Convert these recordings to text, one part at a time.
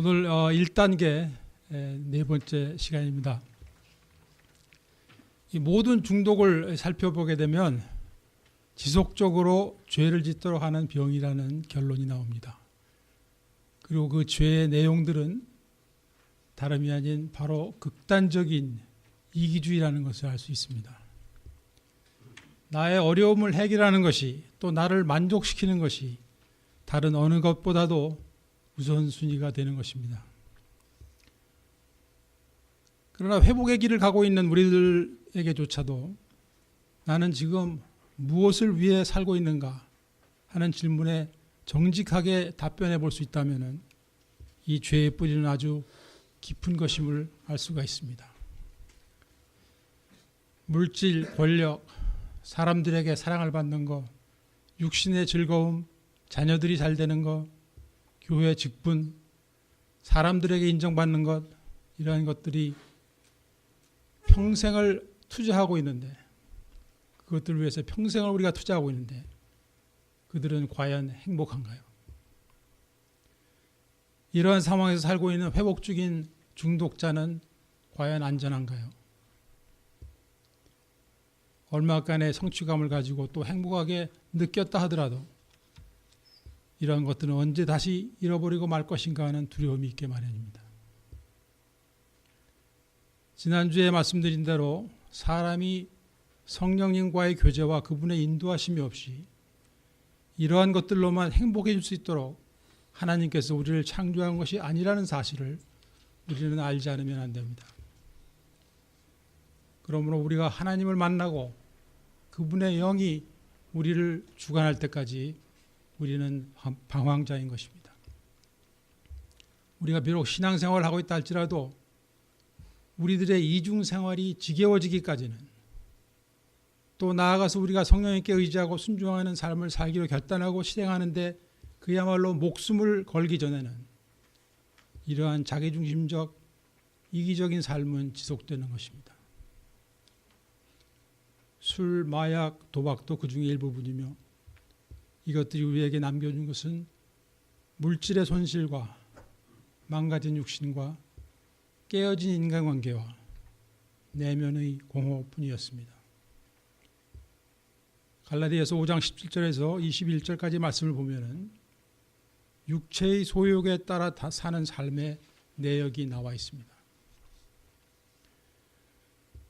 오늘 1단계 네 번째 시간입니다. 이 모든 중독을 살펴보게 되면 지속적으로 죄를 짓도록 하는 병이라는 결론이 나옵니다. 그리고 그 죄의 내용들은 다름이 아닌 바로 극단적인 이기주의라는 것을 알 수 있습니다. 나의 어려움을 해결하는 것이, 또 나를 만족시키는 것이 다른 어느 것보다도 우선순위가 되는 것입니다. 그러나 회복의 길을 가고 있는 우리들에게조차도 나는 지금 무엇을 위해 살고 있는가 하는 질문에 정직하게 답변해 볼 수 있다면 이 죄의 뿌리는 아주 깊은 것임을 알 수가 있습니다. 물질, 권력, 사람들에게 사랑을 받는 것, 육신의 즐거움, 자녀들이 잘 되는 것, 교회 직분, 사람들에게 인정받는 것, 이러한 것들이 평생을 투자하고 있는데, 그것들을 위해서 평생을 우리가 투자하고 있는데 그들은 과연 행복한가요? 이러한 상황에서 살고 있는 회복 중인 중독자는 과연 안전한가요? 얼마간의 성취감을 가지고 또 행복하게 느꼈다 하더라도 이러한 것들은 언제 다시 잃어버리고 말 것인가 하는 두려움이 있게 마련입니다. 지난주에 말씀드린 대로 사람이 성령님과의 교제와 그분의 인도하심이 없이 이러한 것들로만 행복해질 수 있도록 하나님께서 우리를 창조한 것이 아니라는 사실을 우리는 알지 않으면 안 됩니다. 그러므로 우리가 하나님을 만나고 그분의 영이 우리를 주관할 때까지 우리는 방황자인 것입니다. 우리가 비록 신앙생활을 하고 있다 할지라도 우리들의 이중생활이 지겨워지기까지는, 또 나아가서 우리가 성령님께 의지하고 순종하는 삶을 살기로 결단하고 실행하는데 그야말로 목숨을 걸기 전에는 이러한 자기중심적 이기적인 삶은 지속되는 것입니다. 술, 마약, 도박도 그 중에 일부분이며 이것들이 우리에게 남겨준 것은 물질의 손실과 망가진 육신과 깨어진 인간관계와 내면의 공허뿐이었습니다. 갈라디아서 5장 17절에서 21절까지 말씀을 보면은 육체의 소욕에 따라 사는 삶의 내역이 나와 있습니다.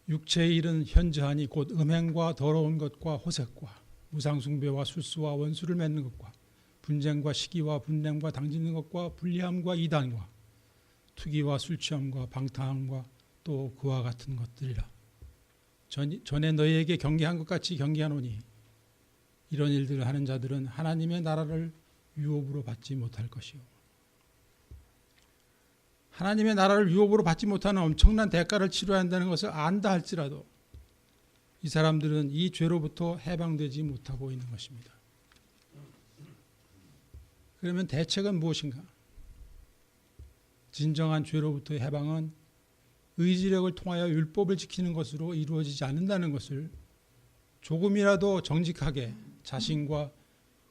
육체의 일은 현저하니 곧 음행과 더러운 것과 호색과 무상숭배와 술수와 원수를 맺는 것과 분쟁과 시기와 분냄과 당짓는 것과 불리함과 이단과 투기와 술취함과 방탕함과 또 그와 같은 것들이라. 전에 너희에게 경계한 것 같이 경계하노니 이런 일들을 하는 자들은 하나님의 나라를 유업으로 받지 못할 것이요. 하나님의 나라를 유업으로 받지 못하는 엄청난 대가를 치러야 한다는 것을 안다 할지라도 이 사람들은 이 죄로부터 해방되지 못하고 있는 것입니다. 그러면 대책은 무엇인가? 진정한 죄로부터의 해방은 의지력을 통하여 율법을 지키는 것으로 이루어지지 않는다는 것을 조금이라도 정직하게 자신과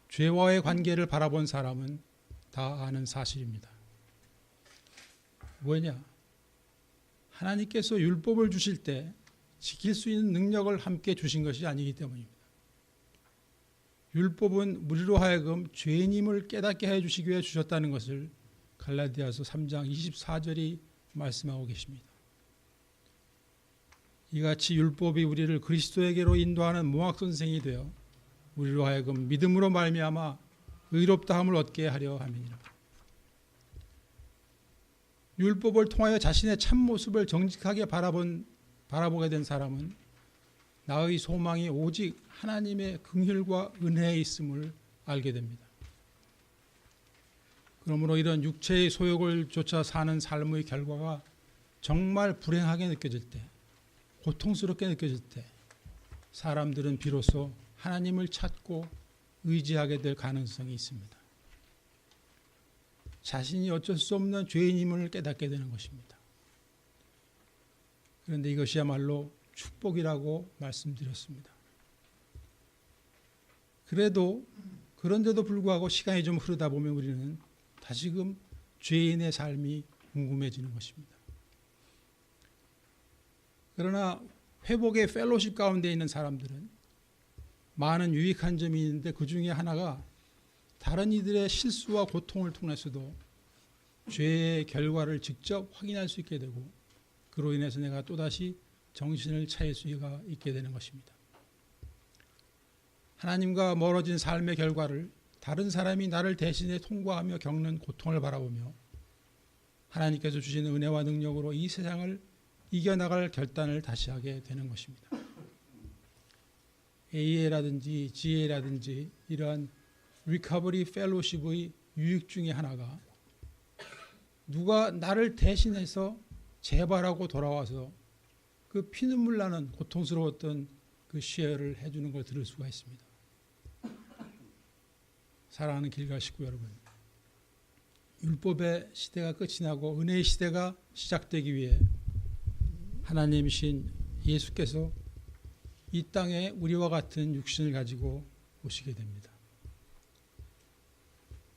죄와의 관계를 바라본 사람은 다 아는 사실입니다. 뭐냐? 하나님께서 율법을 주실 때 지킬 수 있는 능력을 함께 주신 것이 아니기 때문입니다. 율법은 우리로 하여금 죄인임을 깨닫게 해주시기 위해 주셨다는 것을 갈라디아서 3장 24절이 말씀하고 계십니다. 이같이 율법이 우리를 그리스도에게로 인도하는 몽학선생이 되어 우리로 하여금 믿음으로 말미암아 의롭다함을 얻게 하려 함이니라. 율법을 통하여 자신의 참모습을 정직하게 바라보게 된 사람은 나의 소망이 오직 하나님의 긍휼과 은혜에 있음을 알게 됩니다. 그러므로 이런 육체의 소욕을 쫓아 사는 삶의 결과가 정말 불행하게 느껴질 때, 고통스럽게 느껴질 때 사람들은 비로소 하나님을 찾고 의지하게 될 가능성이 있습니다. 자신이 어쩔 수 없는 죄인임을 깨닫게 되는 것입니다. 그런데 이것이야말로 축복이라고 말씀드렸습니다. 그런데도 불구하고 시간이 좀 흐르다 보면 우리는 다시금 죄인의 삶이 궁금해지는 것입니다. 그러나 회복의 펠로십 가운데 있는 사람들은 많은 유익한 점이 있는데 그 중에 하나가 다른 이들의 실수와 고통을 통해서도 죄의 결과를 직접 확인할 수 있게 되고 그로 인해서 내가 또다시 정신을 차릴 수가 있게 되는 것입니다. 하나님과 멀어진 삶의 결과를 다른 사람이 나를 대신해 통과하며 겪는 고통을 바라보며 하나님께서 주시는 은혜와 능력으로 이 세상을 이겨나갈 결단을 다시 하게 되는 것입니다. AA라든지 GA라든지 이러한 리커버리 펠로십의 유익 중에 하나가 누가 나를 대신해서 재발하고 돌아와서 그 피눈물 나는 고통스러웠던 그 쉐어를 해주는 걸 들을 수가 있습니다. 사랑하는 길갈 식구 여러분, 율법의 시대가 끝이 나고 은혜의 시대가 시작되기 위해 하나님이신 예수께서 이 땅에 우리와 같은 육신을 가지고 오시게 됩니다.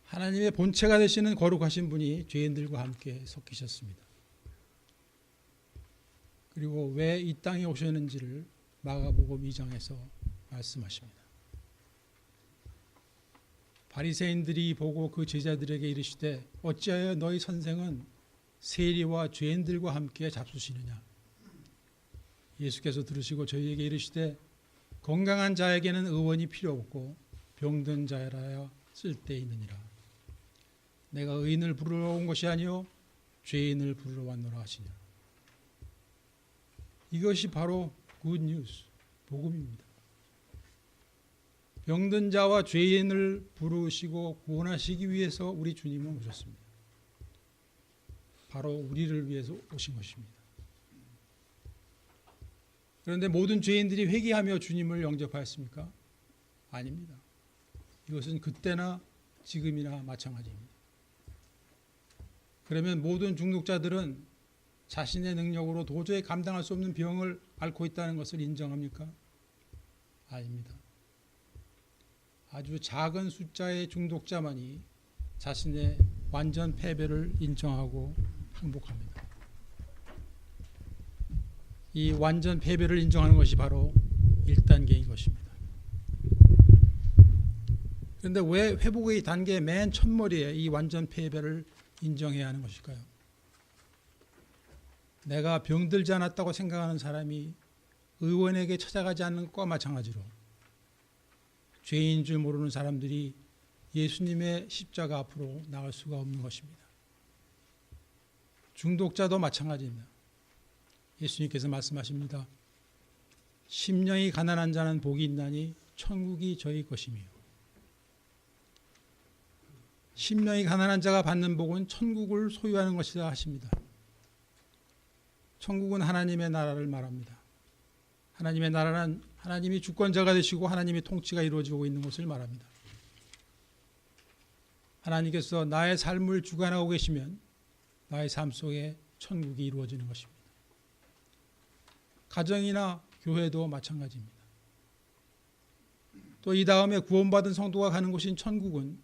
하나님의 본체가 되시는 거룩하신 분이 죄인들과 함께 섞이셨습니다. 그리고 왜 이 땅에 오셨는지를 마가복음 2장에서 말씀하십니다. 바리새인들이 보고 그 제자들에게 이르시되 어찌하여 너희 선생은 세리와 죄인들과 함께 잡수시느냐. 예수께서 들으시고 저희에게 이르시되 건강한 자에게는 의원이 필요 없고 병든 자라야 쓸데있느니라. 내가 의인을 부르러 온 것이 아니요 죄인을 부르러 왔노라 하시냐. 이것이 바로 굿뉴스, 복음입니다. 병든 자와 죄인을 부르시고 구원하시기 위해서 우리 주님은 오셨습니다. 바로 우리를 위해서 오신 것입니다. 그런데 모든 죄인들이 회개하며 주님을 영접하였습니까? 아닙니다. 이것은 그때나 지금이나 마찬가지입니다. 그러면 모든 중독자들은 자신의 능력으로 도저히 감당할 수 없는 병을 앓고 있다는 것을 인정합니까? 아닙니다. 아주 작은 숫자의 중독자만이 자신의 완전 패배를 인정하고 항복합니다. 이 완전 패배를 인정하는 것이 바로 1단계인 것입니다. 그런데 왜 회복의 단계 맨 첫머리에 이 완전 패배를 인정해야 하는 것일까요? 내가 병들지 않았다고 생각하는 사람이 의원에게 찾아가지 않는 것과 마찬가지로 죄인인 줄 모르는 사람들이 예수님의 십자가 앞으로 나갈 수가 없는 것입니다. 중독자도 마찬가지입니다. 예수님께서 말씀하십니다. 심령이 가난한 자는 복이 있나니 천국이 저희 것이며 심령이 가난한 자가 받는 복은 천국을 소유하는 것이라 하십니다. 천국은 하나님의 나라를 말합니다. 하나님의 나라는 하나님이 주권자가 되시고 하나님의 통치가 이루어지고 있는 것을 말합니다. 하나님께서 나의 삶을 주관하고 계시면 나의 삶 속에 천국이 이루어지는 것입니다. 가정이나 교회도 마찬가지입니다. 또 이 다음에 구원받은 성도가 가는 곳인 천국은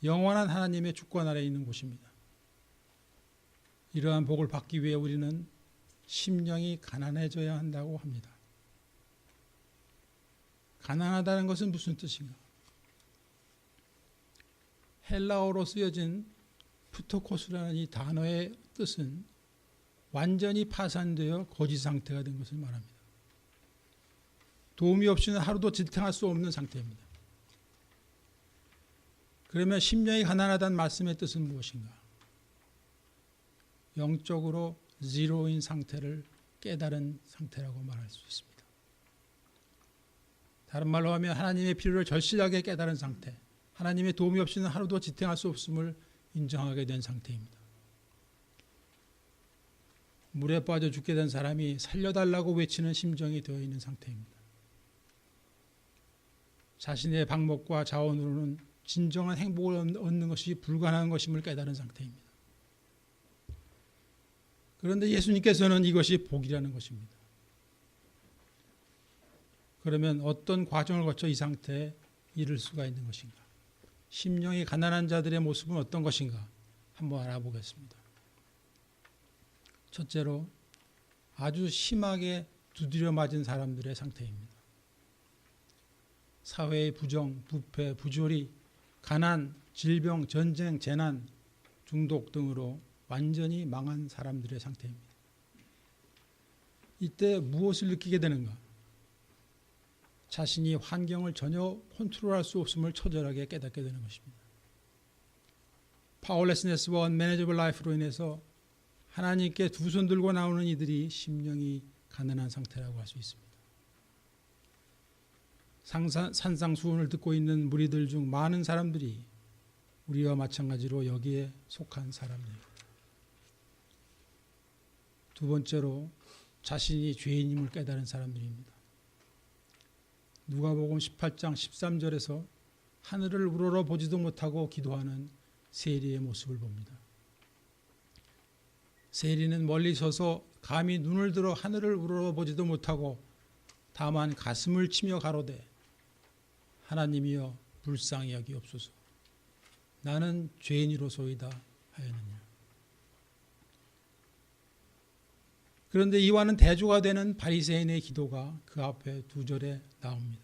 영원한 하나님의 주권 아래에 있는 곳입니다. 이러한 복을 받기 위해 우리는 심령이 가난해져야 한다고 합니다. 가난하다는 것은 무슨 뜻인가? 헬라어로 쓰여진 프토코스라는 이 단어의 뜻은 완전히 파산되어 거지 상태가 된 것을 말합니다. 도움이 없이는 하루도 지탱할 수 없는 상태입니다. 그러면 심령이 가난하다는 말씀의 뜻은 무엇인가? 영적으로 제로인 상태를 깨달은 상태라고 말할 수 있습니다. 다른 말로 하면 하나님의 필요를 절실하게 깨달은 상태, 하나님의 도움이 없이는 하루도 지탱할 수 없음을 인정하게 된 상태입니다. 물에 빠져 죽게 된 사람이 살려달라고 외치는 심정이 되어 있는 상태입니다. 자신의 방법과 자원으로는 진정한 행복을 얻는 것이 불가능한 것임을 깨달은 상태입니다. 그런데 예수님께서는 이것이 복이라는 것입니다. 그러면 어떤 과정을 거쳐 이 상태에 이를 수가 있는 것인가? 심령이 가난한 자들의 모습은 어떤 것인가? 한번 알아보겠습니다. 첫째로 아주 심하게 두드려 맞은 사람들의 상태입니다. 사회의 부정, 부패, 부조리, 가난, 질병, 전쟁, 재난, 중독 등으로 완전히 망한 사람들의 상태입니다. 이때 무엇을 느끼게 되는가? 자신이 환경을 전혀 컨트롤할 수 없음을 처절하게 깨닫게 되는 것입니다. 파워레스네스와 언매니저블 라이프로 인해서 하나님께 두 손 들고 나오는 이들이 심령이 가난한 상태라고 할 수 있습니다. 산상수훈을 듣고 있는 무리들 중 많은 사람들이 우리와 마찬가지로 여기에 속한 사람들입니다. 두 번째로 자신이 죄인임을 깨달은 사람들입니다. 누가복음 18장 13절에서 하늘을 우러러 보지도 못하고 기도하는 세리의 모습을 봅니다. 세리는 멀리 서서 감히 눈을 들어 하늘을 우러러 보지도 못하고 다만 가슴을 치며 가로되 하나님이여 불쌍히 여기옵소서 나는 죄인이로소이다 하였느니라. 그런데 이와는 대조가 되는 바리새인의 기도가 그 앞에 두 절에 나옵니다.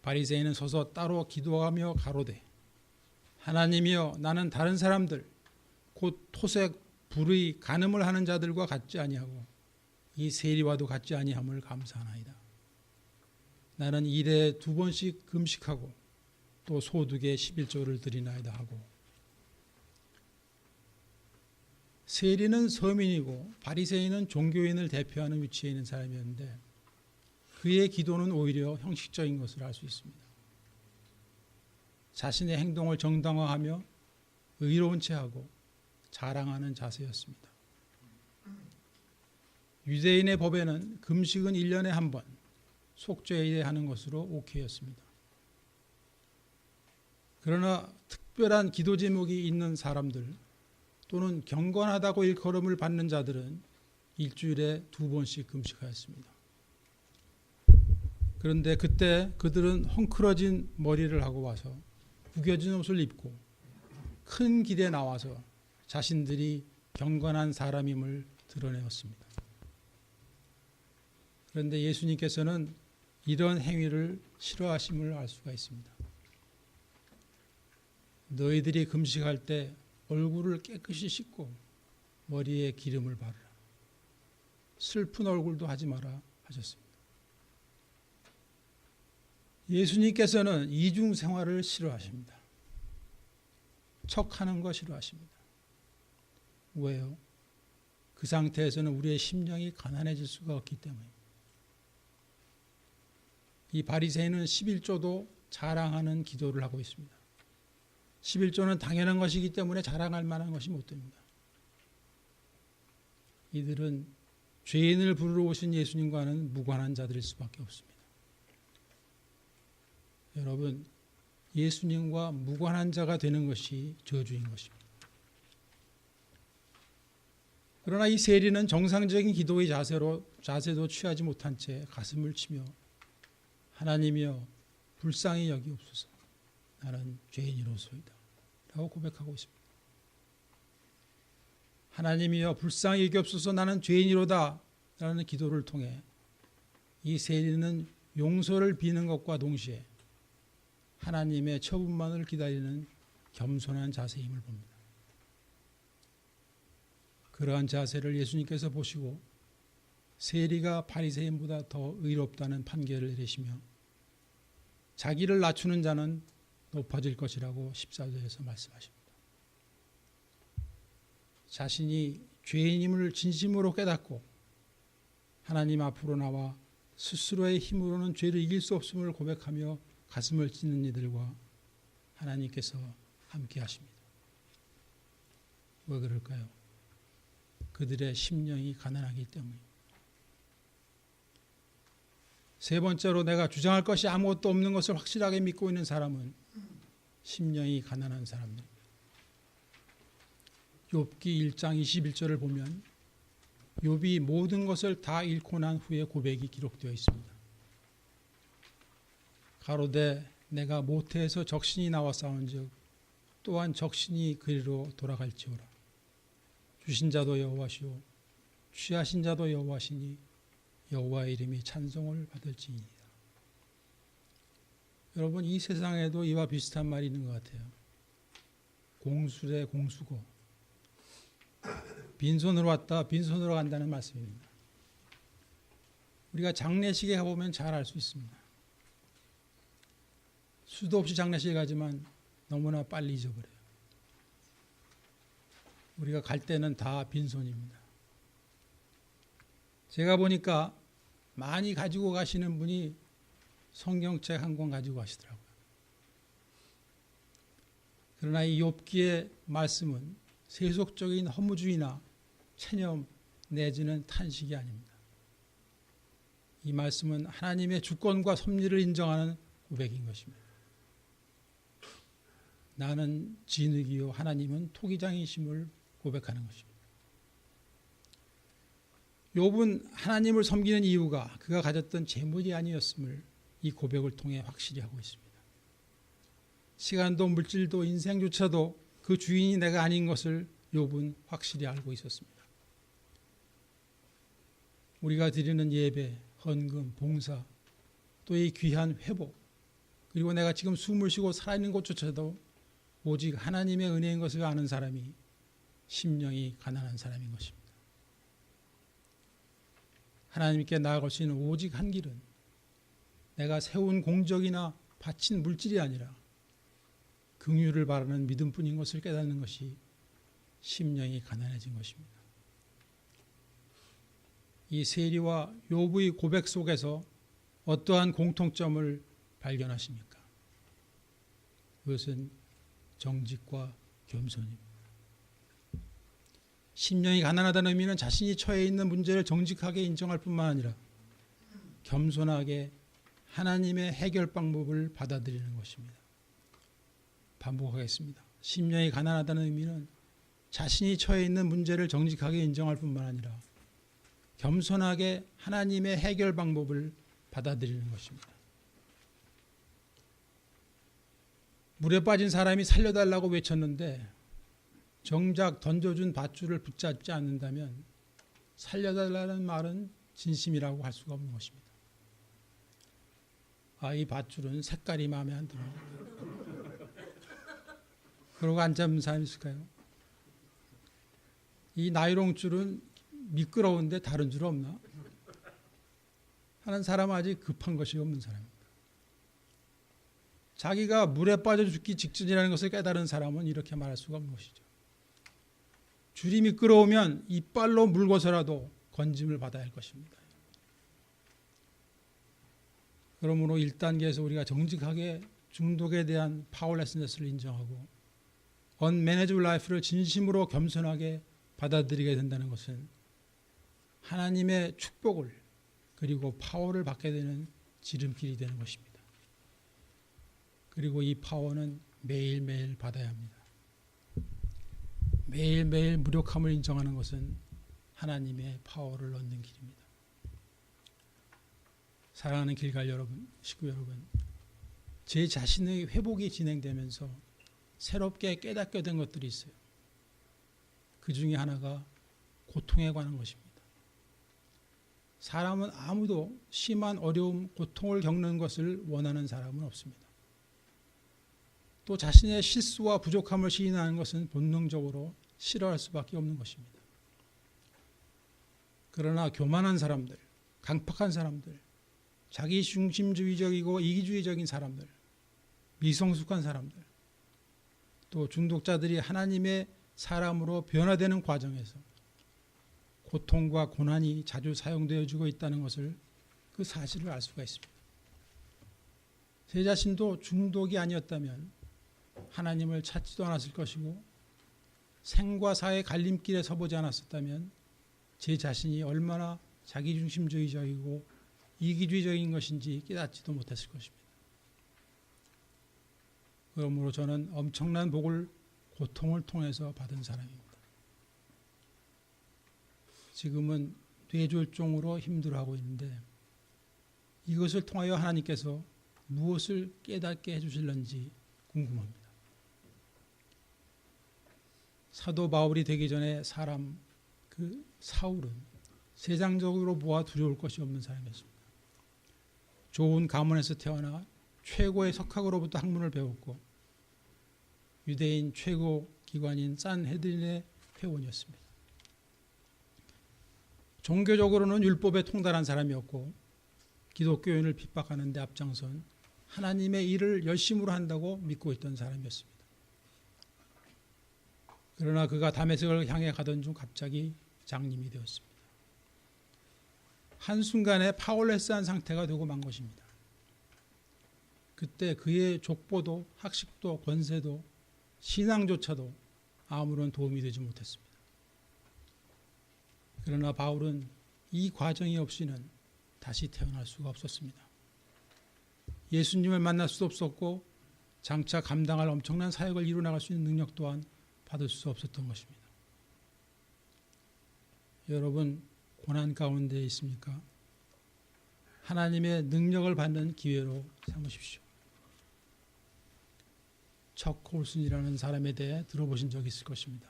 바리새인은 서서 따로 기도하며 가로되 하나님이여 나는 다른 사람들 곧 토색, 불의, 간음을 하는 자들과 같지 아니하고 이 세리와도 같지 아니함을 감사하나이다. 나는 일에 2번씩 금식하고 또 소득의 11조를 드리나이다 하고. 세리는 서민이고 바리새인은 종교인을 대표하는 위치에 있는 사람이었는데 그의 기도는 오히려 형식적인 것을 알 수 있습니다. 자신의 행동을 정당화하며 의로운 체하고 자랑하는 자세였습니다. 유대인의 법에는 금식은 1년에 한 번 속죄해야 하는 것으로 오케이였습니다. 그러나 특별한 기도 제목이 있는 사람들 또는 경건하다고 일컬음을 받는 자들은 일주일에 2번씩 금식하였습니다. 그런데 그때 그들은 헝클어진 머리를 하고 와서 구겨진 옷을 입고 큰 길에 나와서 자신들이 경건한 사람임을 드러내었습니다. 그런데 예수님께서는 이런 행위를 싫어하심을 알 수가 있습니다. 너희들이 금식할 때 얼굴을 깨끗이 씻고 머리에 기름을 바르라. 슬픈 얼굴도 하지 마라 하셨습니다. 예수님께서는 이중 생활을 싫어하십니다. 척하는 거 싫어하십니다. 왜요? 그 상태에서는 우리의 심령이 가난해질 수가 없기 때문입니다. 이 바리새인은 11조도 자랑하는 기도를 하고 있습니다. 11조는 당연한 것이기 때문에 자랑할 만한 것이 못 됩니다. 이들은 죄인을 부르러 오신 예수님과는 무관한 자들일 수밖에 없습니다. 여러분, 예수님과 무관한 자가 되는 것이 저주인 것입니다. 그러나 이 세리는 정상적인 기도의 자세도 취하지 못한 채 가슴을 치며 하나님이여 불쌍히 여기옵소서 나는 죄인이로소이다 라고 고백하고 있습니다. 하나님이여 불쌍히 여기옵소서 나는 죄인이로다 라는 기도를 통해 이 세리는 용서를 비는 것과 동시에 하나님의 처분만을 기다리는 겸손한 자세임을 봅니다. 그러한 자세를 예수님께서 보시고 세리가 바리새인보다 더 의롭다는 판결을 내리시며 자기를 낮추는 자는 높아질 것이라고 14절에서 말씀하십니다. 자신이 죄인임을 진심으로 깨닫고 하나님 앞으로 나와 스스로의 힘으로는 죄를 이길 수 없음을 고백하며 가슴을 찢는 이들과 하나님께서 함께 하십니다. 왜 그럴까요? 그들의 심령이 가난하기 때문입니다. 세 번째로 내가 주장할 것이 아무것도 없는 것을 확실하게 믿고 있는 사람은 심령이 가난한 사람입니다. 욥기 1장 21절을 보면 욥이 모든 것을 다 잃고 난 후에 고백이 기록되어 있습니다. 가로되 내가 모태에서 적신이 나와 싸운즉 또한 적신이 그리로 돌아갈지어라. 주신 자도 여호와시오 취하신 자도 여호와시니 여호와의 이름이 찬송을 받을지니이다. 여러분, 이 세상에도 이와 비슷한 말이 있는 것 같아요. 공수래 공수고 빈손으로 왔다 빈손으로 간다는 말씀입니다. 우리가 장례식에 가보면 잘 알 수 있습니다. 수도 없이 장례식에 가지만 너무나 빨리 잊어버려요. 우리가 갈 때는 다 빈손입니다. 제가 보니까 많이 가지고 가시는 분이 성경책 한 권 가지고 가시더라고요. 그러나 이 욥기의 말씀은 세속적인 허무주의나 체념 내지는 탄식이 아닙니다. 이 말씀은 하나님의 주권과 섭리를 인정하는 고백인 것입니다. 나는 진흙이요 하나님은 토기장이심을 고백하는 것입니다. 욥은 하나님을 섬기는 이유가 그가 가졌던 재물이 아니었음을 이 고백을 통해 확실히 하고 있습니다. 시간도 물질도 인생조차도 그 주인이 내가 아닌 것을 욥은 확실히 알고 있었습니다. 우리가 드리는 예배, 헌금, 봉사, 또 이 귀한 회복, 그리고 내가 지금 숨을 쉬고 살아있는 것조차도 오직 하나님의 은혜인 것을 아는 사람이 심령이 가난한 사람인 것입니다. 하나님께 나아갈 수 있는 오직 한 길은 내가 세운 공적이나 바친 물질이 아니라 긍휼을 바라는 믿음뿐인 것을 깨닫는 것이 심령이 가난해진 것입니다. 이 세리와 욥의 고백 속에서 어떠한 공통점을 발견하십니까? 그것은 정직과 겸손입니다. 심령이 가난하다는 의미는 자신이 처해 있는 문제를 정직하게 인정할 뿐만 아니라 겸손하게 하나님의 해결 방법을 받아들이는 것입니다. 반복하겠습니다. 심령이 가난하다는 의미는 자신이 처해 있는 문제를 정직하게 인정할 뿐만 아니라 겸손하게 하나님의 해결 방법을 받아들이는 것입니다. 물에 빠진 사람이 살려달라고 외쳤는데 정작 던져준 밧줄을 붙잡지 않는다면 살려달라는 말은 진심이라고 할 수가 없는 것입니다. 이 밧줄은 색깔이 마음에 안 들어요. 그러고 안 잡는 사람이 있을까요? 이 나이롱 줄은 미끄러운데 다른 줄 없나? 하는 사람은 아직 급한 것이 없는 사람입니다. 자기가 물에 빠져 죽기 직전이라는 것을 깨달은 사람은 이렇게 말할 수가 없는 것이죠. 줄이 미끄러우면 이빨로 물고서라도 건짐을 받아야 할 것입니다. 그러므로 1단계에서 우리가 정직하게 중독에 대한 파워레스너스를 인정하고 언매니지블 라이프를 진심으로 겸손하게 받아들이게 된다는 것은 하나님의 축복을 그리고 파워를 받게 되는 지름길이 되는 것입니다. 그리고 이 파워는 매일매일 받아야 합니다. 매일매일 무력함을 인정하는 것은 하나님의 파워를 얻는 길입니다. 사랑하는 길갈 여러분, 식구 여러분, 제 자신의 회복이 진행되면서 새롭게 깨닫게 된 것들이 있어요. 그 중에 하나가 고통에 관한 것입니다. 사람은 아무도 심한 어려움, 고통을 겪는 것을 원하는 사람은 없습니다. 또 자신의 실수와 부족함을 시인하는 것은 본능적으로 싫어할 수밖에 없는 것입니다. 그러나 교만한 사람들, 강팍한 사람들, 자기 중심주의적이고 이기주의적인 사람들, 미성숙한 사람들, 또 중독자들이 하나님의 사람으로 변화되는 과정에서 고통과 고난이 자주 사용되어지고 있다는 것을 그 사실을 알 수가 있습니다. 제 자신도 중독이 아니었다면 하나님을 찾지도 않았을 것이고 생과 사의 갈림길에 서보지 않았었다면 제 자신이 얼마나 자기중심주의적이고 이기주의적인 것인지 깨닫지도 못했을 것입니다. 그러므로 저는 엄청난 복을 고통을 통해서 받은 사람입니다. 지금은 뇌졸중으로 힘들어하고 있는데 이것을 통하여 하나님께서 무엇을 깨닫게 해주실는지 궁금합니다. 사도 바울이 되기 전에 사람 그 사울은 세상적으로 보아 두려울 것이 없는 사람이었습니다. 좋은 가문에서 태어나 최고의 석학으로부터 학문을 배웠고 유대인 최고 기관인 산헤드린의 회원이었습니다. 종교적으로는 율법에 통달한 사람이었고 기독교인을 핍박하는 데 앞장선 하나님의 일을 열심으로 한다고 믿고 있던 사람이었습니다. 그러나 그가 다메섹을 향해 가던 중 갑자기 장님이 되었습니다. 한순간에 파워레스한 상태가 되고 만 것입니다. 그때 그의 족보도 학식도 권세도 신앙조차도 아무런 도움이 되지 못했습니다. 그러나 바울은 이 과정이 없이는 다시 태어날 수가 없었습니다. 예수님을 만날 수도 없었고 장차 감당할 엄청난 사역을 이루어나갈 수 있는 능력 또한 받을 수 없었던 것입니다. 여러분 고난 가운데 있습니까? 하나님의 능력을 받는 기회로 삼으십시오. 척 콜슨이라는 사람에 대해 들어보신 적이 있을 것입니다.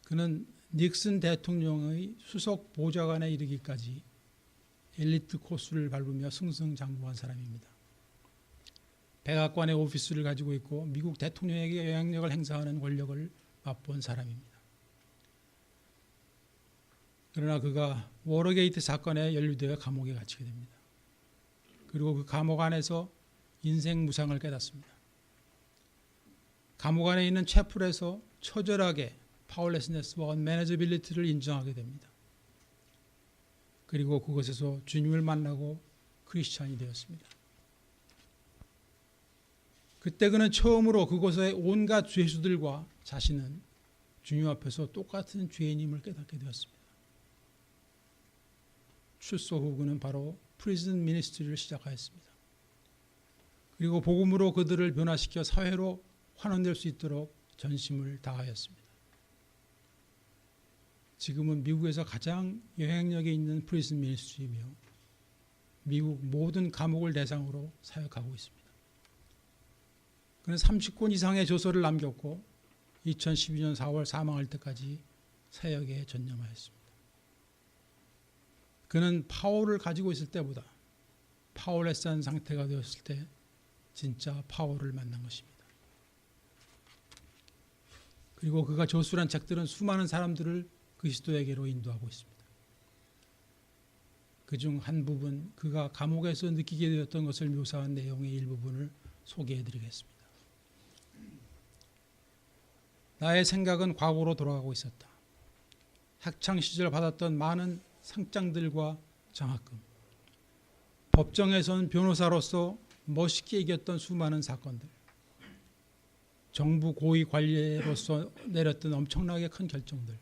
그는 닉슨 대통령의 수석 보좌관에 이르기까지 엘리트 코스를 밟으며 승승장구한 사람입니다. 백악관의 오피스를 가지고 있고 미국 대통령에게 영향력을 행사하는 권력을 맛본 사람입니다. 그러나 그가 워터게이트 사건에 연루되어 감옥에 갇히게 됩니다. 그리고 그 감옥 안에서 인생 무상을 깨닫습니다. 감옥 안에 있는 채플에서 처절하게 파워레스네스와 언매니저빌리티를 인정하게 됩니다. 그리고 그곳에서 주님을 만나고 크리스찬이 되었습니다. 그때 그는 처음으로 그곳의 온갖 죄수들과 자신은 주님 앞에서 똑같은 죄인임을 깨닫게 되었습니다. 출소 후 그는 바로 프리즌 미니스트리를 시작하였습니다. 그리고 복음으로 그들을 변화시켜 사회로 환원될 수 있도록 전심을 다하였습니다. 지금은 미국에서 가장 영향력이 있는 프리즌 미니스트리이며 미국 모든 감옥을 대상으로 사역하고 있습니다. 그는 30권 이상의 저서를 남겼고 2012년 4월 사망할 때까지 사역에 전념하였습니다. 그는 파워를 가지고 있을 때보다 파워레스한 상태가 되었을 때 진짜 파워를 만난 것입니다. 그리고 그가 저술한 책들은 수많은 사람들을 그리스도에게로 인도하고 있습니다. 그중 한 부분 그가 감옥에서 느끼게 되었던 것을 묘사한 내용의 일부분을 소개해드리겠습니다. 나의 생각은 과거로 돌아가고 있었다. 학창시절 받았던 많은 상장들과 장학금, 법정에선 변호사로서 멋있게 이겼던 수많은 사건들, 정부 고위 관리로서 내렸던 엄청나게 큰 결정들,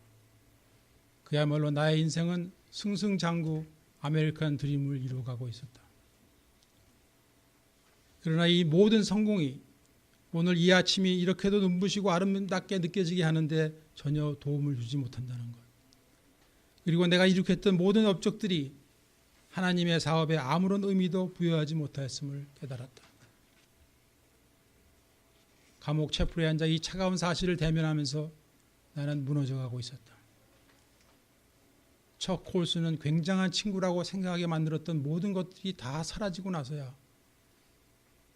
그야말로 나의 인생은 승승장구 아메리칸 드림을 이루어가고 있었다. 그러나 이 모든 성공이 오늘 이 아침이 이렇게도 눈부시고 아름답게 느껴지게 하는데 전혀 도움을 주지 못한다는 것. 그리고 내가 일으켰던 모든 업적들이 하나님의 사업에 아무런 의미도 부여하지 못하였음을 깨달았다. 감옥 채플에 앉아 이 차가운 사실을 대면하면서 나는 무너져가고 있었다. 척 콜슨은 굉장한 친구라고 생각하게 만들었던 모든 것들이 다 사라지고 나서야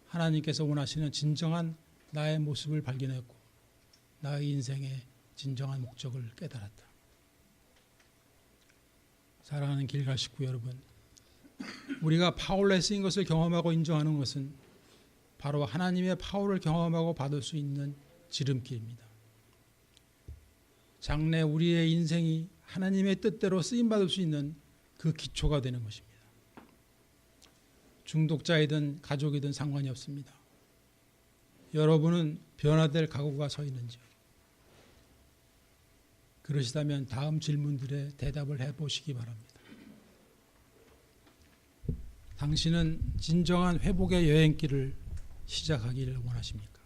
하나님께서 원하시는 진정한 나의 모습을 발견했고 나의 인생의 진정한 목적을 깨달았다. 사랑하는 길갈 식구 여러분, 우리가 파워레스인 것을 경험하고 인정하는 것은 바로 하나님의 파워를 경험하고 받을 수 있는 지름길입니다. 장래 우리의 인생이 하나님의 뜻대로 쓰임받을 수 있는 그 기초가 되는 것입니다. 중독자이든 가족이든 상관이 없습니다. 여러분은 변화될 각오가 서 있는지요? 그러시다면 다음 질문들에 대답을 해보시기 바랍니다. 당신은 진정한 회복의 여행길을 시작하기를 원하십니까?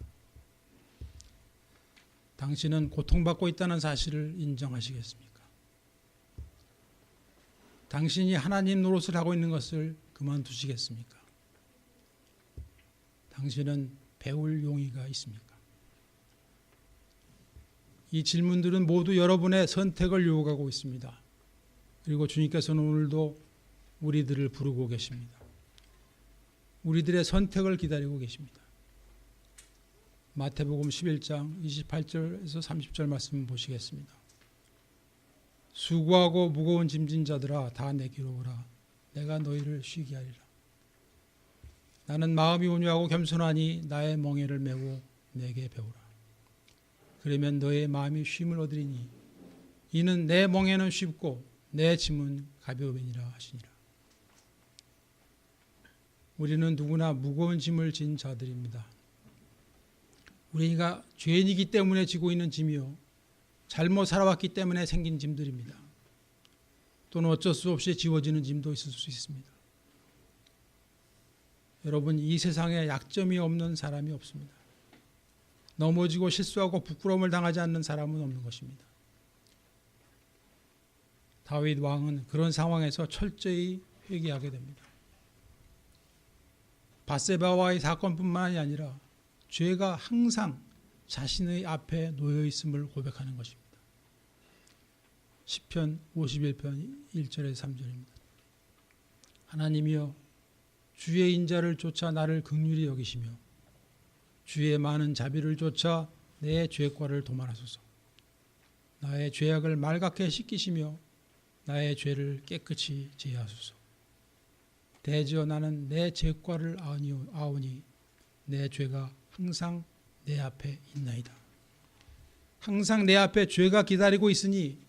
당신은 고통받고 있다는 사실을 인정하시겠습니까? 당신이 하나님 노릇을 하고 있는 것을 그만두시겠습니까? 당신은 배울 용의가 있습니까? 이 질문들은 모두 여러분의 선택을 요구하고 있습니다. 그리고 주님께서는 오늘도 우리들을 부르고 계십니다. 우리들의 선택을 기다리고 계십니다. 마태복음 11장 28절에서 30절 말씀 보시겠습니다. 수고하고 무거운 짐진 자들아 다 내게로 오라. 내가 너희를 쉬게 하리라. 나는 마음이 온유하고 겸손하니 나의 멍에를 메고 내게 배우라. 그러면 너의 마음이 쉼을 얻으리니 이는 내 멍에는 쉽고 내 짐은 가벼우니라 하시니라. 우리는 누구나 무거운 짐을 진 자들입니다. 우리가 죄인이기 때문에 지고 있는 짐이요 잘못 살아왔기 때문에 생긴 짐들입니다. 또는 어쩔 수 없이 지워지는 짐도 있을 수 있습니다. 여러분, 이 세상에 약점이 없는 사람이 없습니다. 넘어지고 실수하고 부끄러움을 당하지 않는 사람은 없는 것입니다. 다윗 왕은 그런 상황에서 철저히 회개하게 됩니다. 밧세바와의 사건뿐만이 아니라 죄가 항상 자신의 앞에 놓여 있음을 고백하는 것입니다. 시편 51편 1절에서 3절입니다. 하나님이여 주의 인자를 쫓아 나를 긍휼히 여기시며 주의 많은 자비를 쫓아 내 죄과를 도말하소서. 나의 죄악을 말갛게 씻기시며 나의 죄를 깨끗이 제하소서. 대저 나는 내 죄과를 아오니 내 죄가 항상 내 앞에 있나이다. 항상 내 앞에 죄가 기다리고 있으니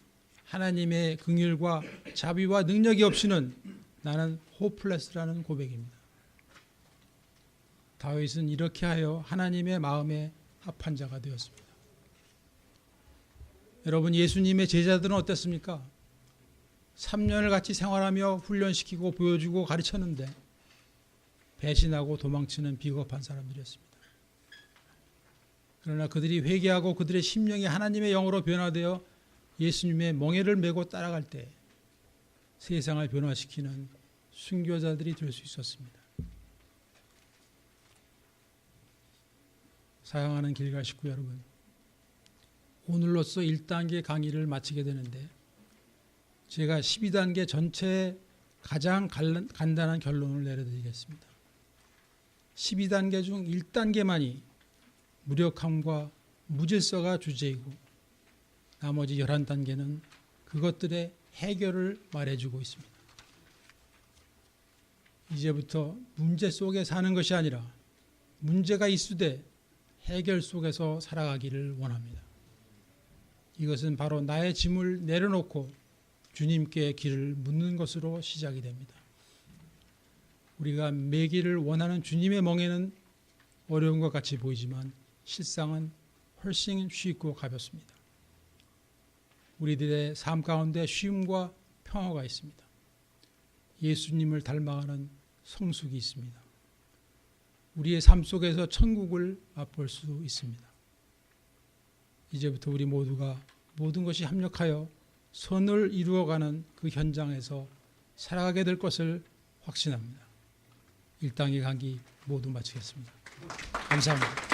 하나님의 긍휼과 자비와 능력이 없이는 나는 호플레스라는 고백입니다. 다윗은 이렇게 하여 하나님의 마음에 합한 자가 되었습니다. 여러분, 예수님의 제자들은 어땠습니까? 3년을 같이 생활하며 훈련시키고 보여주고 가르쳤는데 배신하고 도망치는 비겁한 사람들이었습니다. 그러나 그들이 회개하고 그들의 심령이 하나님의 영으로 변화되어 예수님의 멍에를 메고 따라갈 때 세상을 변화시키는 순교자들이 될 수 있었습니다. 사랑하는 길갈 식구 여러분, 오늘로써 1단계 강의를 마치게 되는데 제가 12단계 전체에 가장 간단한 결론을 내려드리겠습니다. 12단계 중 1단계만이 무력함과 무질서가 주제이고 나머지 11단계는 그것들의 해결을 말해주고 있습니다. 이제부터 문제 속에 사는 것이 아니라 문제가 있으되 해결 속에서 살아가기를 원합니다. 이것은 바로 나의 짐을 내려놓고 주님께 길을 묻는 것으로 시작이 됩니다. 우리가 매기를 원하는 주님의 멍에는 어려운 것 같이 보이지만 실상은 훨씬 쉽고 가볍습니다. 우리들의 삶 가운데 쉼과 평화가 있습니다. 예수님을 닮아가는 성숙이 있습니다. 우리의 삶 속에서 천국을 맛볼 수 있습니다. 이제부터 우리 모두가 모든 것이 합력하여 선을 이루어가는 그 현장에서 살아가게 될 것을 확신합니다. 1단계 강의 모두 마치겠습니다. 감사합니다.